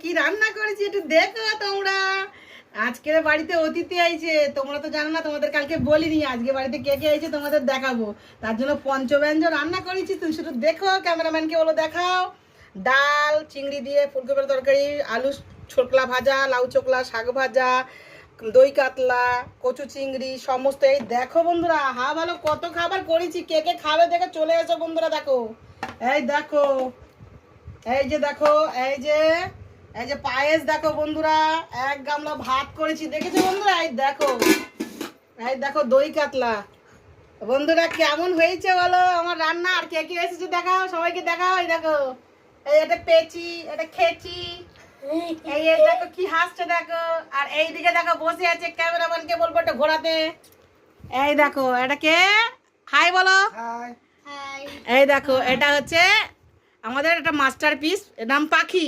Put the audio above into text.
কি রান্না করেছি একটু দেখো তোমরা। আজকের বাড়িতে অতিথি আইছে, তোমরা তো জানো না, তোমাদের কালকে বলিনি আজকে বাড়িতে কে কে আইছে তোমাদের দেখাবো। তার জন্য পঞ্চব্যঞ্জন রান্না করেছি, তুমি শুধু দেখো, ক্যামেরাম্যানকে বলো দেখাও। ডাল, চিংড়ি দিয়ে ফুলকপির তরকারি, আলু ছোকলা ভাজা, লাউ চোকলা, শাক ভাজা, দই কাতলা, কচু চিংড়ি, সমস্ত এই দেখো বন্ধুরা। ভালো কত খাবার করেছি, কে কে খাবে দেখে চলে এসো বন্ধুরা। দেখো এই দেখো, এই যে দেখো, এই যে পায়েস দেখো বন্ধুরা, এক গামলা ভাত করেছি দেখেছো বন্ধুরা। এই দেখো দই কাতলা। বন্ধুরা কেমন হয়েছে বলো আমার রান্না, আর কে কে এসেছে দেখাও, সবাইকে দেখাও। এই দেখো, এই এটা পেঁচি, এটা খেচি, এই দেখো কি হাসছে দেখো। আর এই দিকে দেখো বসে আছে, ক্যামেরাম্যানকে বলবো একটা ঘোরাতে। এই দেখো এটা কে, হাই বলো। এই দেখো এটা হচ্ছে আমাদের একটা মাস্টারপিস, এর নাম পাখি।